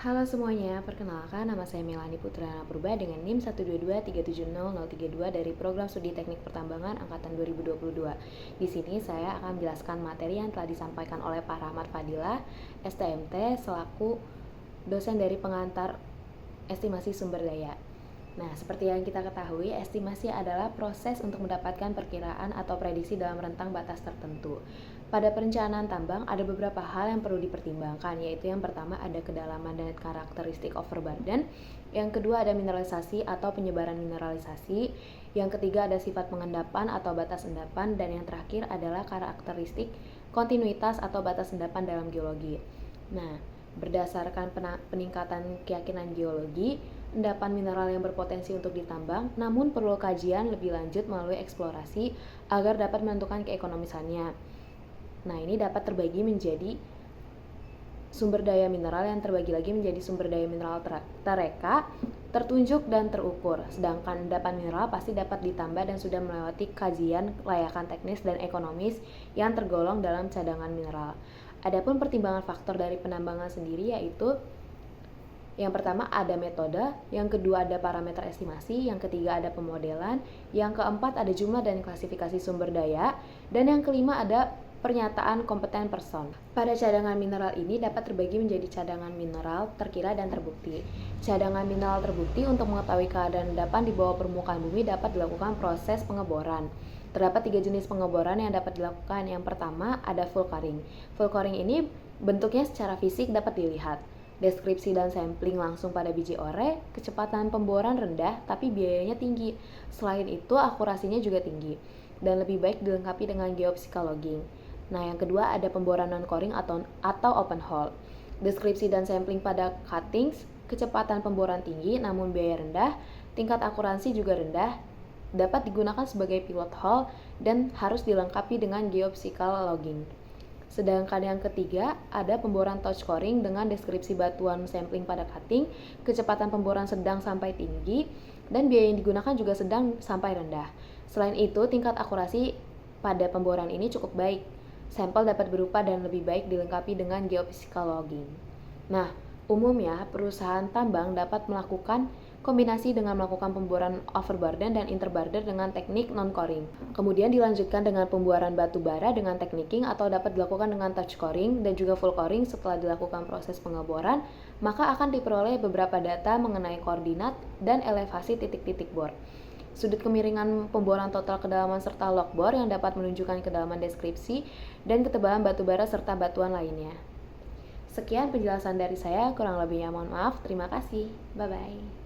Halo semuanya, perkenalkan nama saya Melani Putrana Purba dengan NIM 122370032 dari Program Studi Teknik Pertambangan Angkatan 2022. Di sini saya akan menjelaskan materi yang telah disampaikan oleh Pak Rahmat Fadilah, STMT, selaku dosen dari pengantar estimasi sumber daya. Nah, seperti yang kita ketahui, estimasi adalah proses untuk mendapatkan perkiraan atau prediksi dalam rentang batas tertentu. Pada perencanaan tambang, ada beberapa hal yang perlu dipertimbangkan, yaitu yang pertama ada kedalaman dan karakteristik overburden, yang kedua ada mineralisasi atau penyebaran mineralisasi, yang ketiga ada sifat pengendapan atau batas endapan, dan yang terakhir adalah karakteristik kontinuitas atau batas endapan dalam geologi. Nah, berdasarkan peningkatan keyakinan geologi, endapan mineral yang berpotensi untuk ditambang, namun perlu kajian lebih lanjut melalui eksplorasi agar dapat menentukan keekonomisannya. Nah, ini dapat terbagi menjadi sumber daya mineral yang terbagi lagi menjadi sumber daya mineral tereka, tertunjuk, dan terukur. Sedangkan endapan mineral pasti dapat ditambah dan sudah melewati kajian kelayakan teknis dan ekonomis yang tergolong dalam cadangan mineral. Adapun pertimbangan faktor dari penambangan sendiri yaitu yang pertama ada metode, yang kedua ada parameter estimasi, yang ketiga ada pemodelan, yang keempat ada jumlah dan klasifikasi sumber daya, dan yang kelima ada pernyataan kompeten person. Pada cadangan mineral ini dapat terbagi menjadi cadangan mineral terkira dan terbukti. Cadangan mineral terbukti untuk mengetahui keadaan endapan di bawah permukaan bumi dapat dilakukan proses pengeboran. Terdapat 3 jenis pengeboran yang dapat dilakukan. Yang pertama ada fulcring. Fulcring ini bentuknya secara fisik dapat dilihat. Deskripsi dan sampling langsung pada biji ore, kecepatan pemboran rendah tapi biayanya tinggi. Selain itu akurasinya juga tinggi dan lebih baik dilengkapi dengan geophysical logging. Nah, yang kedua ada pemboran non-coring atau open hole. Deskripsi dan sampling pada cuttings, kecepatan pemboran tinggi namun biaya rendah, tingkat akurasi juga rendah, dapat digunakan sebagai pilot hole dan harus dilengkapi dengan geophysical logging. Sedangkan yang ketiga, ada pemboran touch coring dengan deskripsi batuan sampling pada cutting, kecepatan pemboran sedang sampai tinggi, dan biaya yang digunakan juga sedang sampai rendah. Selain itu, tingkat akurasi pada pemboran ini cukup baik. Sampel dapat berupa dan lebih baik dilengkapi dengan geophysical logging. Nah, umumnya perusahaan tambang dapat melakukan kombinasi dengan melakukan pemboran overburden dan interburden dengan teknik non-coring. Kemudian dilanjutkan dengan pemboran batu bara dengan technicking atau dapat dilakukan dengan touch coring dan juga full coring. Setelah dilakukan proses pengeboran, maka akan diperoleh beberapa data mengenai koordinat dan elevasi titik-titik bor, sudut kemiringan pemboran total kedalaman serta log bor yang dapat menunjukkan kedalaman deskripsi dan ketebalan batu bara serta batuan lainnya. Sekian penjelasan dari saya, kurang lebihnya mohon maaf. Terima kasih. Bye-bye.